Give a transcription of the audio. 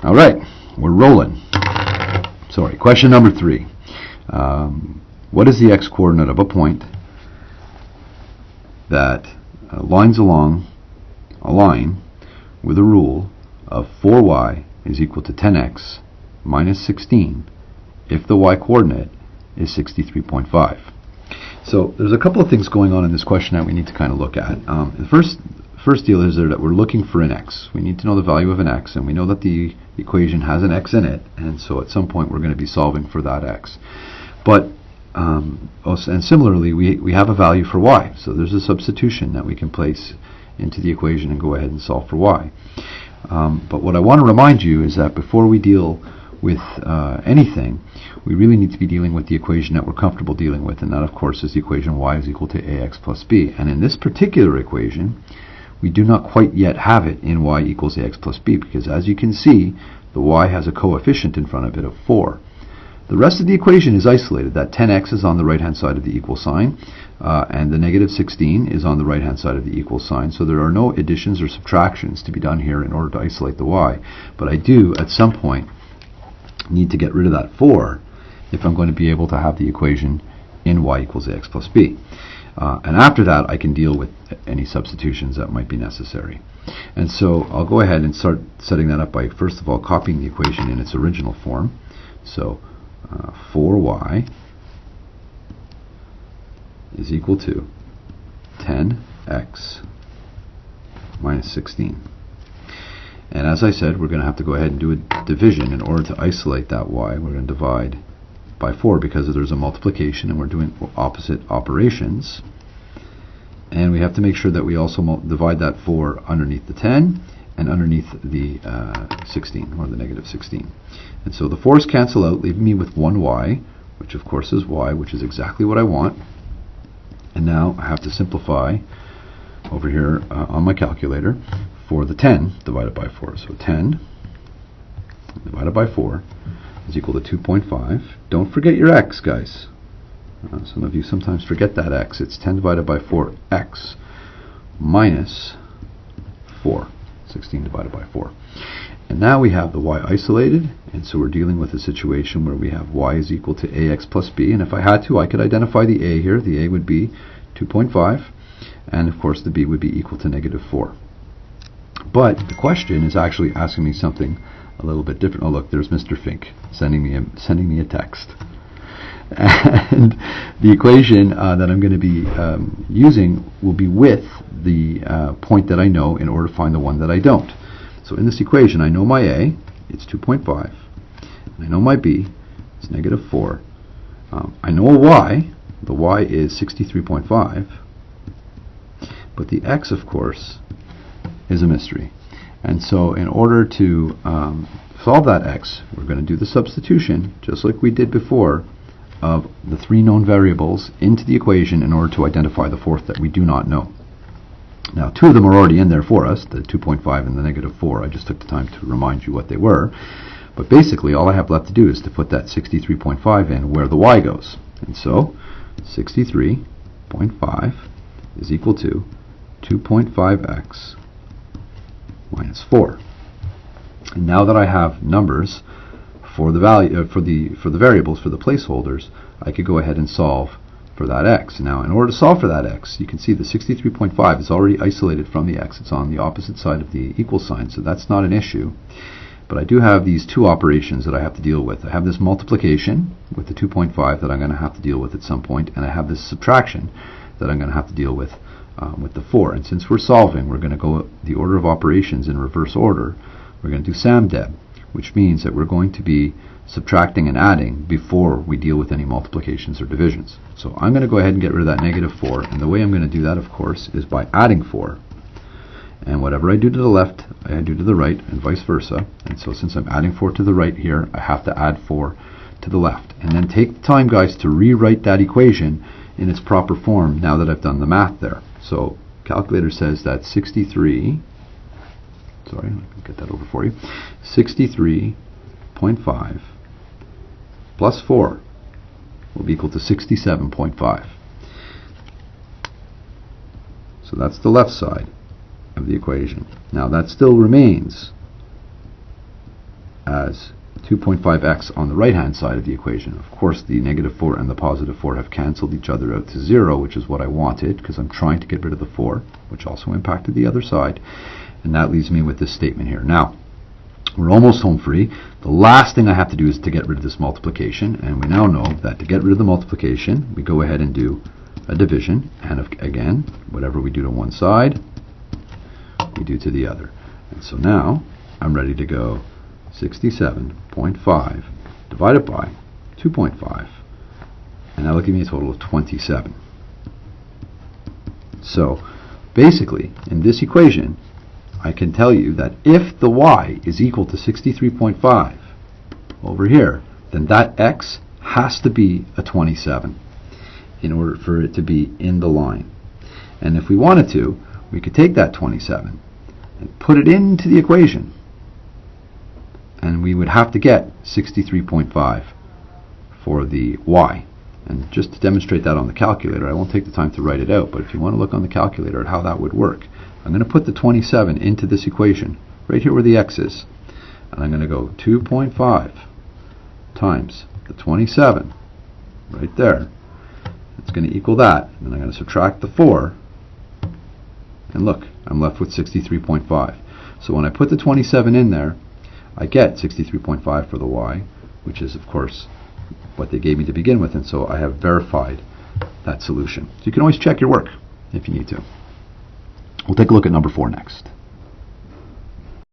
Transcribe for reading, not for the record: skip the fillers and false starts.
All right, we're rolling. Sorry, question number 3. What is the x-coordinate of a point that lines along a line with a rule of 4y is equal to 10x minus 16 if the y-coordinate is 63.5? So there's a couple of things going on in this question that we need to kind of look at. The first deal is that we're looking for an x. We need to know the value of an x, and we know that the equation has an x in it, and so at some point we're going to be solving for that x. But and similarly, we have a value for y, so there's a substitution that we can place into the equation and go ahead and solve for y. But what I want to remind you is that before we deal with anything, we really need to be dealing with the equation that we're comfortable dealing with, and that of course is the equation y is equal to ax plus b. And in this particular equation, we do not quite yet have it in y equals ax plus b, because as you can see, the y has a coefficient in front of it of 4. The rest of the equation is isolated. That 10x is on the right-hand side of the equal sign, and the negative 16 is on the right-hand side of the equal sign. So there are no additions or subtractions to be done here in order to isolate the y. But I do, at some point, need to get rid of that 4 if I'm going to be able to have the equation in y equals ax plus b. And after that, I can deal with any substitutions that might be necessary. And so I'll go ahead and start setting that up by, first of all, copying the equation in its original form. So 4y is equal to 10x minus 16. And as I said, we're going to have to go ahead and do a division in order to isolate that y. We're going to divide by 4 because there's a multiplication and we're doing opposite operations. And we have to make sure that we also divide that 4 underneath the 10 and underneath the 16, or the negative 16. And so the 4's cancel out, leaving me with 1y, which of course is y, which is exactly what I want. And now I have to simplify over here on my calculator for the 10 divided by 4. So 10 divided by 4 is equal to 2.5. Don't forget your x, guys. Some of you sometimes forget that x. It's 10 divided by 4x minus 4. 16 divided by 4. And now we have the y isolated, and so we're dealing with a situation where we have y is equal to ax plus b, and if I had to, I could identify the a here. The a would be 2.5, and of course the b would be equal to negative 4. But the question is actually asking me something a little bit different. Oh look, there's Mr. Fink sending me a text. And the equation that I'm going to be using will be with the point that I know in order to find the one that I don't. So in this equation, I know my a, it's 2.5. I know my b, it's negative 4. I know a y, the y is 63.5. But the x, of course, is a mystery. And so in order to solve that x, we're going to do the substitution, just like we did before, of the 3 known variables into the equation in order to identify the 4th that we do not know. Now 2 of them are already in there for us, the 2.5 and the negative 4. I just took the time to remind you what they were. But basically all I have left to do is to put that 63.5 in where the y goes. And so 63.5 is equal to 2.5x minus 4. And now that I have numbers for the value for the variables, for the placeholders, I could go ahead and solve for that x. Now in order to solve for that x, you can see the 63.5 is already isolated from the x. It's on the opposite side of the equal sign, so that's not an issue. But I do have these 2 operations that I have to deal with. I have this multiplication with the 2.5 that I'm going to have to deal with at some point, and I have this subtraction that I'm going to have to deal with the 4. And since we're solving, we're going to go the order of operations in reverse order. We're going to do SAMDEB, which means that we're going to be subtracting and adding before we deal with any multiplications or divisions. So I'm going to go ahead and get rid of that negative 4, and the way I'm going to do that, of course, is by adding 4. And whatever I do to the left, I do to the right, and vice versa. And so since I'm adding 4 to the right here, I have to add 4 to the left. And then take the time, guys, to rewrite that equation in its proper form now that I've done the math there. So calculator says that 63, sorry, let me get that over for you, 63.5 plus 4 will be equal to 67.5. So that's the left side of the equation. Now that still remains as 2.5x on the right-hand side of the equation. Of course, the negative 4 and the positive 4 have cancelled each other out to 0, which is what I wanted, because I'm trying to get rid of the 4, which also impacted the other side. And that leaves me with this statement here. Now, we're almost home free. The last thing I have to do is to get rid of this multiplication, and we now know that to get rid of the multiplication, we go ahead and do a division, and again, whatever we do to one side, we do to the other. And so now, I'm ready to go 67.5 divided by 2.5, and that will give me a total of 27. So, basically, in this equation, I can tell you that if the y is equal to 63.5 over here, then that x has to be a 27 in order for it to be in the line. And if we wanted to, we could take that 27 and put it into the equation, and we would have to get 63.5 for the y. And just to demonstrate that on the calculator, I won't take the time to write it out, but if you want to look on the calculator at how that would work, I'm going to put the 27 into this equation, right here where the x is. And I'm going to go 2.5 times the 27, right there. It's going to equal that. And then I'm going to subtract the 4. And look, I'm left with 63.5. So when I put the 27 in there, I get 63.5 for the y, which is, of course, what they gave me to begin with. And so I have verified that solution. So you can always check your work if you need to. We'll take a look at number 4 next.